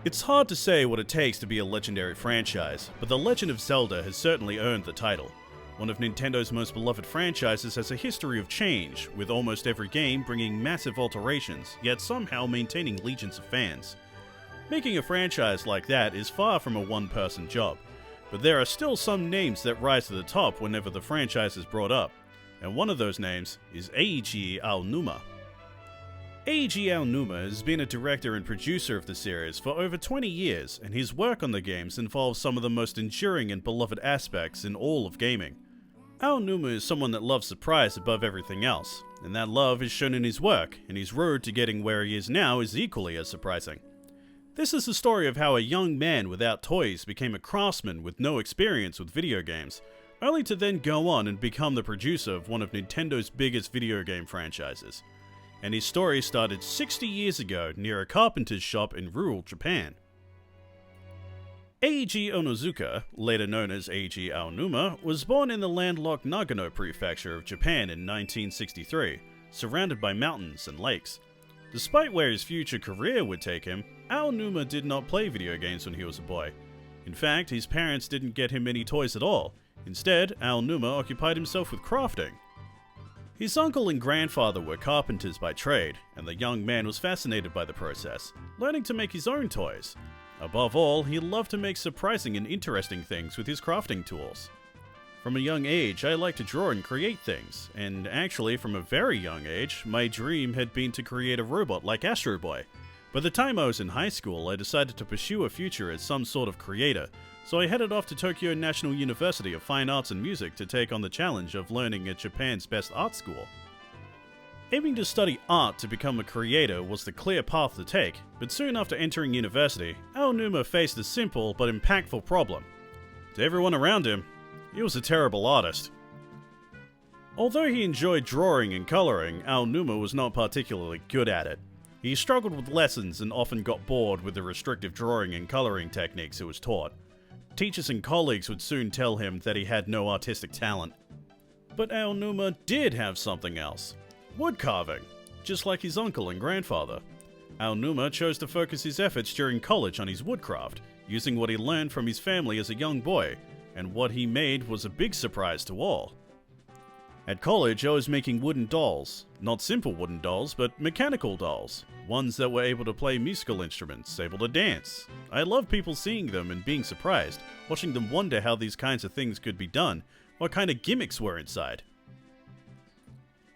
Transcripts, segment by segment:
It's hard to say what it takes to be a legendary franchise, but The Legend of Zelda has certainly earned the title. One of Nintendo's most beloved franchises has a history of change, with almost every game bringing massive alterations, yet somehow maintaining legions of fans. Making a franchise like that is far from a one-person job, but there are still some names that rise to the top whenever the franchise is brought up, and one of those names is Eiji Aonuma. Eiji Aonuma has been a director and producer of the series for over 20 years, and his work on the games involves some of the most enduring and beloved aspects in all of gaming. Aonuma is someone that loves surprise above everything else, and that love is shown in his work, and his road to getting where he is now is equally as surprising. This is the story of how a young man without toys became a craftsman with no experience with video games, only to then go on and become the producer of one of Nintendo's biggest video game franchises. And his story started 60 years ago near a carpenter's shop in rural Japan. Eiji Onozuka, later known as Eiji Aonuma, was born in the landlocked Nagano prefecture of Japan in 1963, surrounded by mountains and lakes. Despite where his future career would take him, Aonuma did not play video games when he was a boy. In fact, his parents didn't get him any toys at all. Instead, Aonuma occupied himself with crafting. His uncle and grandfather were carpenters by trade, and the young man was fascinated by the process, learning to make his own toys. Above all, he loved to make surprising and interesting things with his crafting tools. From a young age, I liked to draw and create things, and actually from a very young age, my dream had been to create a robot like Astro Boy. By the time I was in high school, I decided to pursue a future as some sort of creator, so I headed off to Tokyo National University of Fine Arts and Music to take on the challenge of learning at Japan's best art school. Aiming to study art to become a creator was the clear path to take, but soon after entering university, Aonuma faced a simple but impactful problem. To everyone around him, he was a terrible artist. Although he enjoyed drawing and coloring, Aonuma was not particularly good at it. He struggled with lessons and often got bored with the restrictive drawing and coloring techniques he was taught. Teachers and colleagues would soon tell him that he had no artistic talent. But Aonuma did have something else. Wood carving, just like his uncle and grandfather. Aonuma chose to focus his efforts during college on his woodcraft, using what he learned from his family as a young boy, and what he made was a big surprise to all. At college, I was making wooden dolls. Not simple wooden dolls, but mechanical dolls. Ones that were able to play musical instruments, able to dance. I loved people seeing them and being surprised, watching them wonder how these kinds of things could be done, what kind of gimmicks were inside.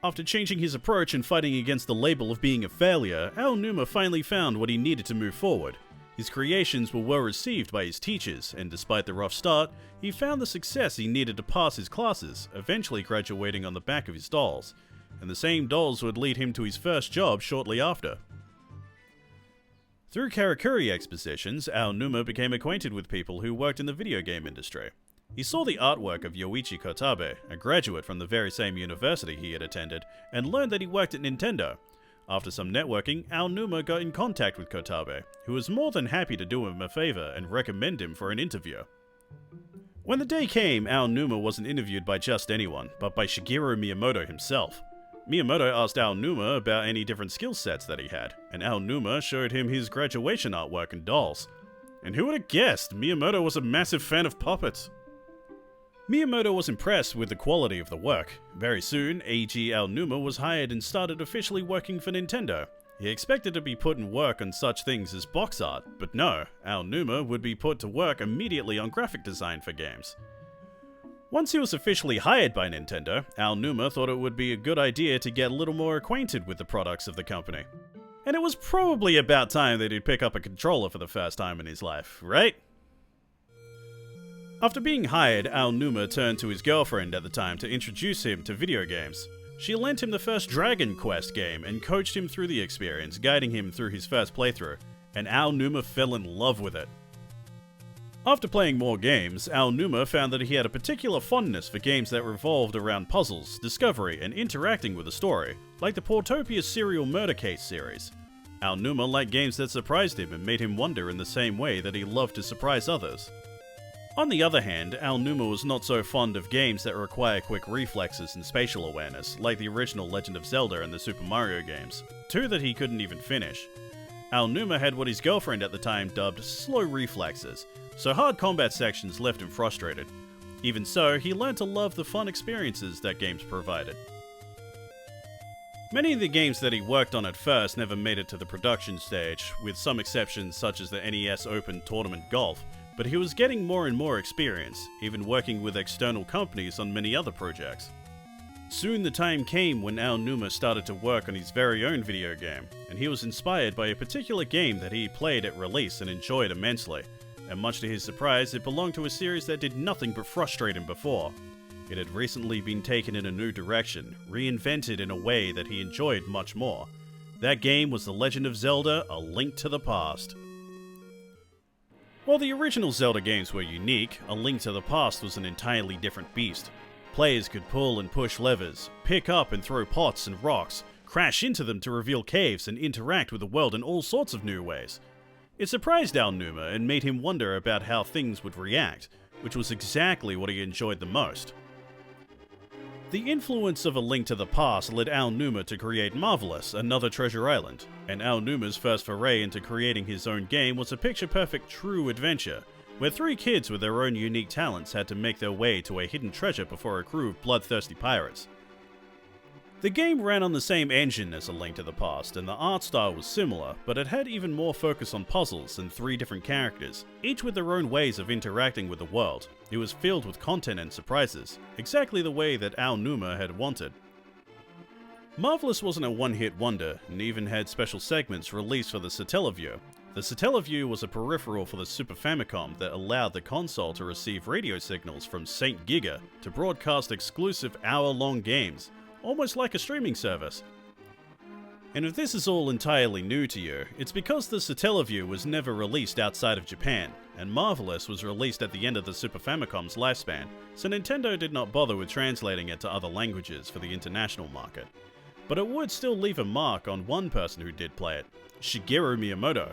After changing his approach and fighting against the label of being a failure, Aonuma finally found what he needed to move forward. His creations were well received by his teachers, and despite the rough start, he found the success he needed to pass his classes, eventually graduating on the back of his dolls. And the same dolls would lead him to his first job shortly after. Through Karakuri expositions, Aonuma became acquainted with people who worked in the video game industry. He saw the artwork of Yoichi Kotabe, a graduate from the very same university he had attended, and learned that he worked at Nintendo. After some networking, Aonuma got in contact with Kotabe, who was more than happy to do him a favor and recommend him for an interview. When the day came, Aonuma wasn't interviewed by just anyone, but by Shigeru Miyamoto himself. Miyamoto asked Aonuma about any different skill sets that he had, and Aonuma showed him his graduation artwork and dolls. And who would have guessed Miyamoto was a massive fan of puppets? Miyamoto was impressed with the quality of the work. Very soon, Eiji Aonuma was hired and started officially working for Nintendo. He expected to be put in work on such things as box art, but no, Aonuma would be put to work immediately on graphic design for games. Once he was officially hired by Nintendo, Aonuma thought it would be a good idea to get a little more acquainted with the products of the company. And it was probably about time that he'd pick up a controller for the first time in his life, right? After being hired, Aonuma turned to his girlfriend at the time to introduce him to video games. She lent him the first Dragon Quest game and coached him through the experience, guiding him through his first playthrough, and Aonuma fell in love with it. After playing more games, Aonuma found that he had a particular fondness for games that revolved around puzzles, discovery, and interacting with a story, like the Portopia Serial Murder Case series. Aonuma liked games that surprised him and made him wonder in the same way that he loved to surprise others. On the other hand, Aonuma was not so fond of games that require quick reflexes and spatial awareness, like the original Legend of Zelda and the Super Mario games, two that he couldn't even finish. Aonuma had what his girlfriend at the time dubbed slow reflexes, so hard combat sections left him frustrated. Even so, he learned to love the fun experiences that games provided. Many of the games that he worked on at first never made it to the production stage, with some exceptions such as the NES Open Tournament Golf, but he was getting more and more experience, even working with external companies on many other projects. Soon the time came when Aonuma started to work on his very own video game, and he was inspired by a particular game that he played at release and enjoyed immensely, and much to his surprise, it belonged to a series that did nothing but frustrate him before. It had recently been taken in a new direction, reinvented in a way that he enjoyed much more. That game was The Legend of Zelda: A Link to the Past. While the original Zelda games were unique, A Link to the Past was an entirely different beast. Players could pull and push levers, pick up and throw pots and rocks, crash into them to reveal caves, and interact with the world in all sorts of new ways. It surprised Aonuma and made him wonder about how things would react, which was exactly what he enjoyed the most. The influence of A Link to the Past led Aonuma to create Marvelous, Another Treasure Island, and Aonuma's first foray into creating his own game was a picture-perfect true adventure, where three kids with their own unique talents had to make their way to a hidden treasure before a crew of bloodthirsty pirates. The game ran on the same engine as A Link to the Past, and the art style was similar, but it had even more focus on puzzles and three different characters, each with their own ways of interacting with the world. It was filled with content and surprises, exactly the way that Aonuma had wanted. Marvelous wasn't a one-hit wonder, and even had special segments released for the Satellaview. The Satellaview was a peripheral for the Super Famicom that allowed the console to receive radio signals from Saint Giga to broadcast exclusive hour-long games, almost like a streaming service. And if this is all entirely new to you, it's because the Satellaview was never released outside of Japan, and Marvelous was released at the end of the Super Famicom's lifespan, so Nintendo did not bother with translating it to other languages for the international market. But it would still leave a mark on one person who did play it, Shigeru Miyamoto.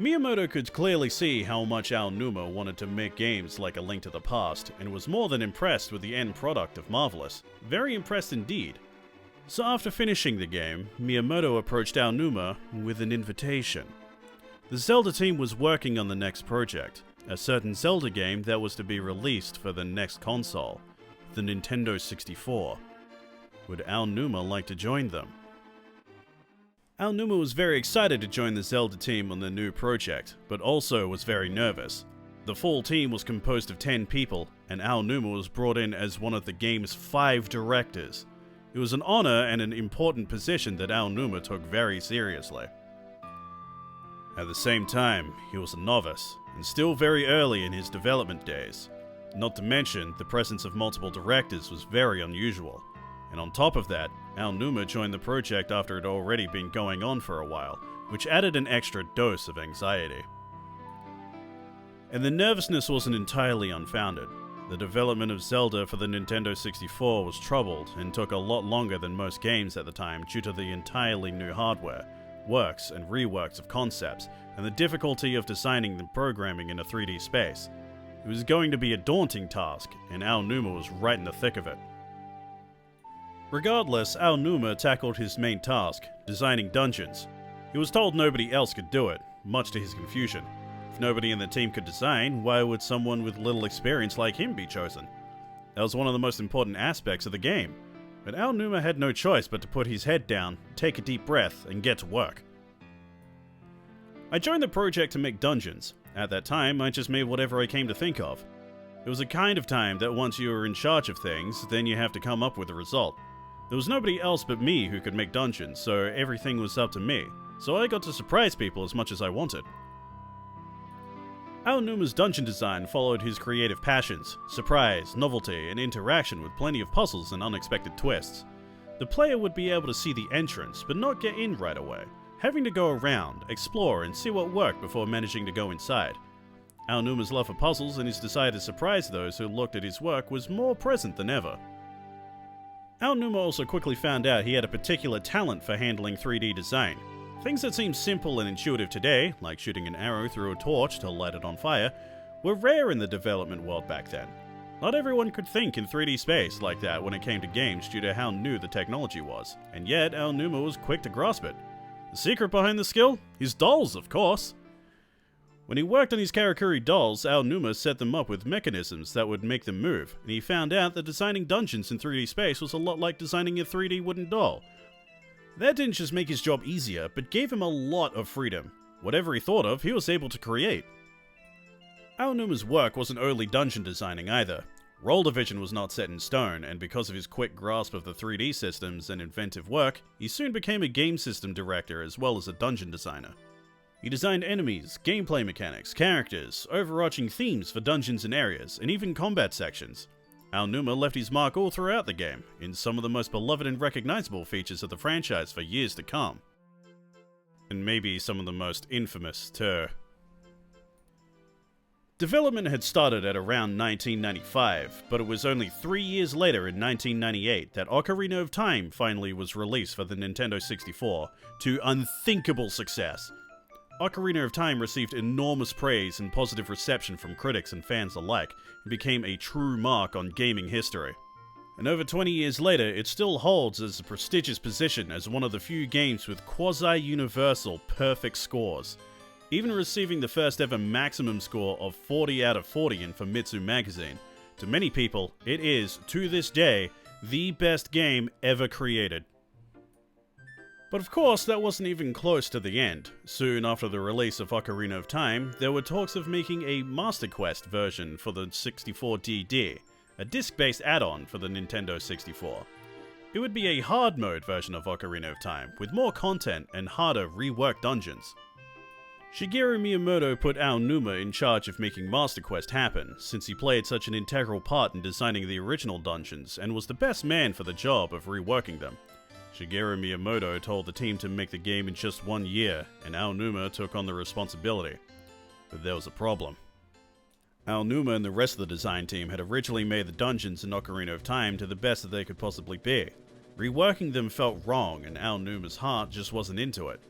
Miyamoto could clearly see how much Aonuma wanted to make games like A Link to the Past, and was more than impressed with the end product of Marvelous. Very impressed indeed. So after finishing the game, Miyamoto approached Aonuma with an invitation. The Zelda team was working on the next project, a certain Zelda game that was to be released for the next console, the Nintendo 64. Would Aonuma like to join them? Aonuma was very excited to join the Zelda team on the new project, but also was very nervous. The full team was composed of 10 people, and Aonuma was brought in as one of the game's 5 directors. It was an honor and an important position that Aonuma took very seriously. At the same time, he was a novice, and still very early in his development days. Not to mention, the presence of multiple directors was very unusual. And on top of that, Aonuma joined the project after it had already been going on for a while, which added an extra dose of anxiety. And the nervousness wasn't entirely unfounded. The development of Zelda for the Nintendo 64 was troubled and took a lot longer than most games at the time due to the entirely new hardware, works and reworks of concepts, and the difficulty of designing and programming in a 3D space. It was going to be a daunting task, and Aonuma was right in the thick of it. Regardless, Aonuma tackled his main task, designing dungeons. He was told nobody else could do it, much to his confusion. If nobody in the team could design, why would someone with little experience like him be chosen? That was one of the most important aspects of the game. But Aonuma had no choice but to put his head down, take a deep breath, and get to work. I joined the project to make dungeons. At that time, I just made whatever I came to think of. It was a kind of time that once you were in charge of things, then you have to come up with a result. There was nobody else but me who could make dungeons, so everything was up to me, so I got to surprise people as much as I wanted. Aonuma's dungeon design followed his creative passions, surprise, novelty, and interaction with plenty of puzzles and unexpected twists. The player would be able to see the entrance, but not get in right away, having to go around, explore, and see what worked before managing to go inside. Aonuma's love for puzzles and his desire to surprise those who looked at his work was more present than ever. Aonuma also quickly found out he had a particular talent for handling 3D design. Things that seem simple and intuitive today, like shooting an arrow through a torch to light it on fire, were rare in the development world back then. Not everyone could think in 3D space like that when it came to games due to how new the technology was, and yet Aonuma was quick to grasp it. The secret behind the skill? His dolls, of course. When he worked on his Karakuri dolls, Aonuma set them up with mechanisms that would make them move, and he found out that designing dungeons in 3D space was a lot like designing a 3D wooden doll. That didn't just make his job easier, but gave him a lot of freedom. Whatever he thought of, he was able to create. Aonuma's work wasn't only dungeon designing either. Role division was not set in stone, and because of his quick grasp of the 3D systems and inventive work, he soon became a game system director as well as a dungeon designer. He designed enemies, gameplay mechanics, characters, overarching themes for dungeons and areas, and even combat sections. Aonuma left his mark all throughout the game, in some of the most beloved and recognizable features of the franchise for years to come. And maybe some of the most infamous, too. Development had started at around 1995, but it was only 3 years later in 1998 that Ocarina of Time finally was released for the Nintendo 64, to unthinkable success. Ocarina of Time received enormous praise and positive reception from critics and fans alike, and became a true mark on gaming history. And over 20 years later, it still holds as a prestigious position as one of the few games with quasi-universal perfect scores, even receiving the first ever maximum score of 40 out of 40 in Famitsu magazine. To many people, it is, to this day, the best game ever created. But of course, that wasn't even close to the end. Soon after the release of Ocarina of Time, there were talks of making a Master Quest version for the 64DD, a disc-based add-on for the Nintendo 64. It would be a hard mode version of Ocarina of Time, with more content and harder reworked dungeons. Shigeru Miyamoto put Aonuma in charge of making Master Quest happen, since he played such an integral part in designing the original dungeons and was the best man for the job of reworking them. Shigeru Miyamoto told the team to make the game in just 1 year, and Aonuma took on the responsibility. But there was a problem. Aonuma and the rest of the design team had originally made the dungeons in Ocarina of Time to the best that they could possibly be. Reworking them felt wrong, and Aonuma's heart just wasn't into it.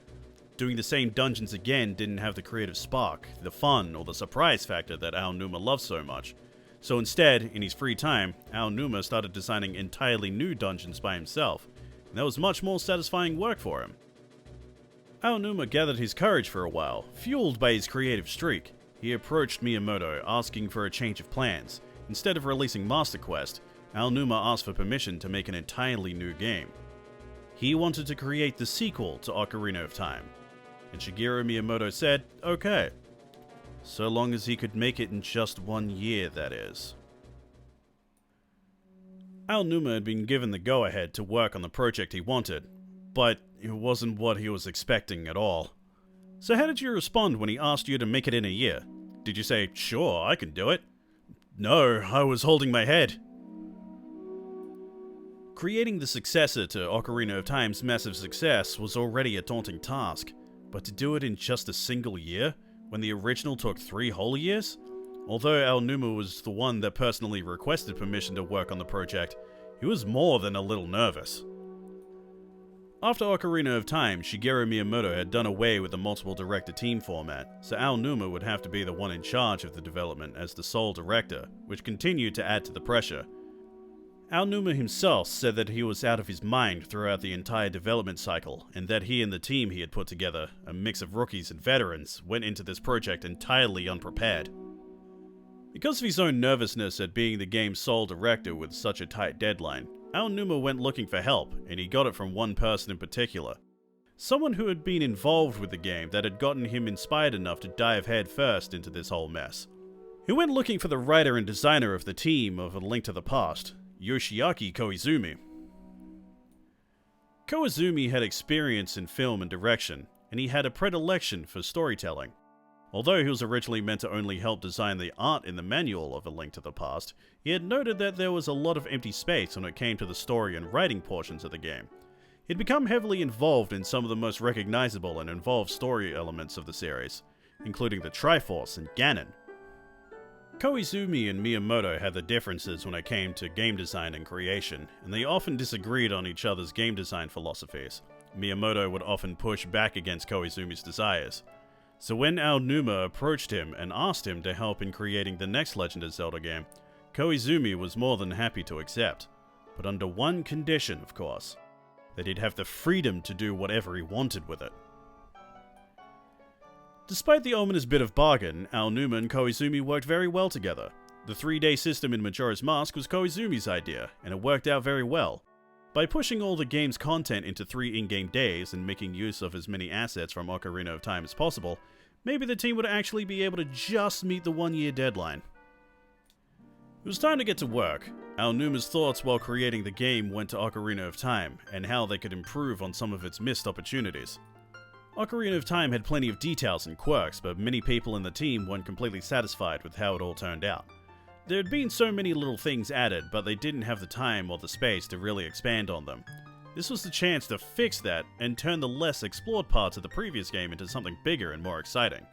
Doing the same dungeons again didn't have the creative spark, the fun, or the surprise factor that Aonuma loves so much. So instead, in his free time, Aonuma started designing entirely new dungeons by himself, and that was much more satisfying work for him. Aonuma gathered his courage for a while, fueled by his creative streak. He approached Miyamoto, asking for a change of plans. Instead of releasing Master Quest, Aonuma asked for permission to make an entirely new game. He wanted to create the sequel to Ocarina of Time, and Shigeru Miyamoto said, okay. So long as he could make it in just 1 year, that is. Aonuma had been given the go-ahead to work on the project he wanted, but it wasn't what he was expecting at all. So how did you respond when he asked you to make it in a year? Did you say, sure, I can do it? No, I was holding my head. Creating the successor to Ocarina of Time's massive success was already a daunting task, but to do it in just a single year, when the original took 3 whole years? Although Aonuma was the one that personally requested permission to work on the project, he was more than a little nervous. After Ocarina of Time, Shigeru Miyamoto had done away with the multiple director team format, so Aonuma would have to be the one in charge of the development as the sole director, which continued to add to the pressure. Aonuma himself said that he was out of his mind throughout the entire development cycle, and that he and the team he had put together, a mix of rookies and veterans, went into this project entirely unprepared. Because of his own nervousness at being the game's sole director with such a tight deadline, Aonuma went looking for help, and he got it from one person in particular. Someone who had been involved with the game that had gotten him inspired enough to dive headfirst into this whole mess. He went looking for the writer and designer of the team of A Link to the Past, Yoshiaki Koizumi. Koizumi had experience in film and direction, and he had a predilection for storytelling. Although he was originally meant to only help design the art in the manual of A Link to the Past, he had noted that there was a lot of empty space when it came to the story and writing portions of the game. He'd become heavily involved in some of the most recognizable and involved story elements of the series, including the Triforce and Ganon. Koizumi and Miyamoto had the differences when it came to game design and creation, and they often disagreed on each other's game design philosophies. Miyamoto would often push back against Koizumi's desires. So when Aonuma approached him and asked him to help in creating the next Legend of Zelda game, Koizumi was more than happy to accept, but under one condition, of course, that he'd have the freedom to do whatever he wanted with it. Despite the ominous bit of bargain, Aonuma and Koizumi worked very well together. The 3-day system in Majora's Mask was Koizumi's idea, and it worked out very well. By pushing all the game's content into 3 in-game days and making use of as many assets from Ocarina of Time as possible, maybe the team would actually be able to just meet the 1-year deadline. It was time to get to work. Aonuma's thoughts while creating the game went to Ocarina of Time, and how they could improve on some of its missed opportunities. Ocarina of Time had plenty of details and quirks, but many people in the team weren't completely satisfied with how it all turned out. There had been so many little things added, but they didn't have the time or the space to really expand on them. This was the chance to fix that and turn the less explored parts of the previous game into something bigger and more exciting.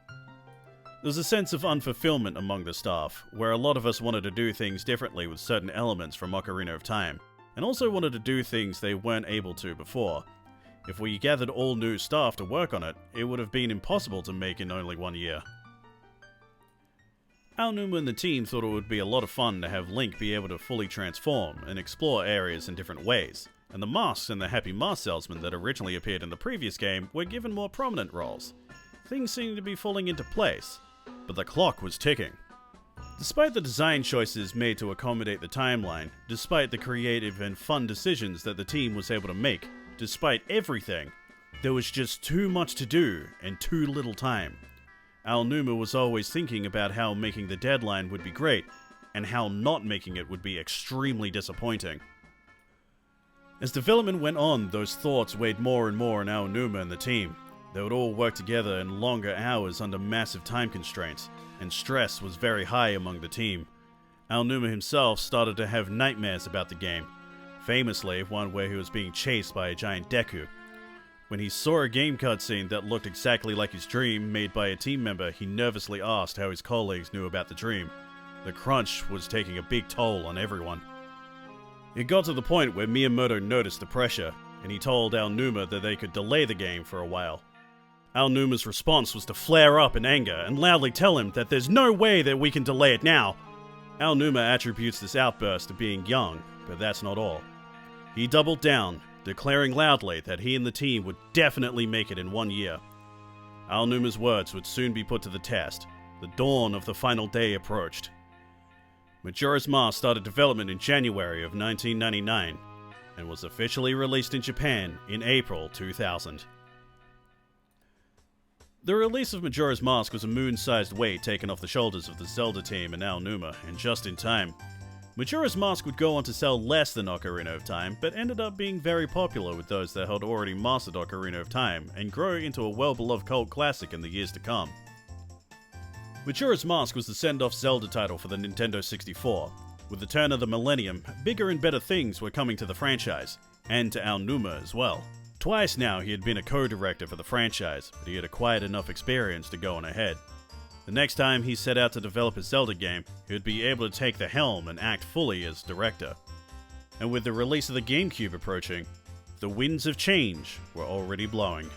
There was a sense of unfulfillment among the staff, where a lot of us wanted to do things differently with certain elements from Ocarina of Time, and also wanted to do things they weren't able to before. If we gathered all new staff to work on it, it would have been impossible to make in only 1 year. Aonuma and the team thought it would be a lot of fun to have Link be able to fully transform and explore areas in different ways, and the masks and the Happy Mask Salesman that originally appeared in the previous game were given more prominent roles. Things seemed to be falling into place, but the clock was ticking. Despite the design choices made to accommodate the timeline, despite the creative and fun decisions that the team was able to make, despite everything, there was just too much to do and too little time. Aonuma was always thinking about how making the deadline would be great, and how not making it would be extremely disappointing. As development went on, those thoughts weighed more and more on Aonuma and the team. They would all work together in longer hours under massive time constraints, and stress was very high among the team. Aonuma himself started to have nightmares about the game, famously one where he was being chased by a giant Deku. When he saw a game cutscene that looked exactly like his dream made by a team member, he nervously asked how his colleagues knew about the dream. The crunch was taking a big toll on everyone. It got to the point where Miyamoto noticed the pressure, and he told Aonuma that they could delay the game for a while. Aonuma's response was to flare up in anger and loudly tell him that there's no way that we can delay it now. Aonuma attributes this outburst to being young, but that's not all. He doubled down, declaring loudly that he and the team would definitely make it in 1 year. Aonuma's words would soon be put to the test. The dawn of the final day approached. Majora's Mask started development in January of 1999, and was officially released in Japan in April 2000. The release of Majora's Mask was a moon-sized weight taken off the shoulders of the Zelda team and Aonuma, and just in time. Majora's Mask would go on to sell less than Ocarina of Time, but ended up being very popular with those that had already mastered Ocarina of Time, and grow into a well-beloved cult classic in the years to come. Majora's Mask was the send-off Zelda title for the Nintendo 64. With the turn of the millennium, bigger and better things were coming to the franchise, and to Aonuma as well. Twice now he had been a co-director for the franchise, but he had acquired enough experience to go on ahead. The next time he set out to develop a Zelda game, he would be able to take the helm and act fully as director. And with the release of the GameCube approaching, the winds of change were already blowing.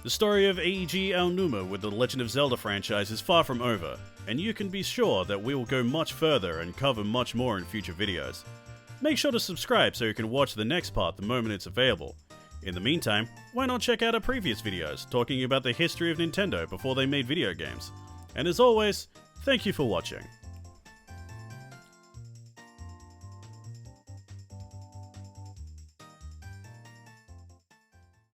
The story of Eiji Aonuma with the Legend of Zelda franchise is far from over, and you can be sure that we will go much further and cover much more in future videos. Make sure to subscribe so you can watch the next part the moment it's available. In the meantime, why not check out our previous videos talking about the history of Nintendo before they made video games. And as always, thank you for watching.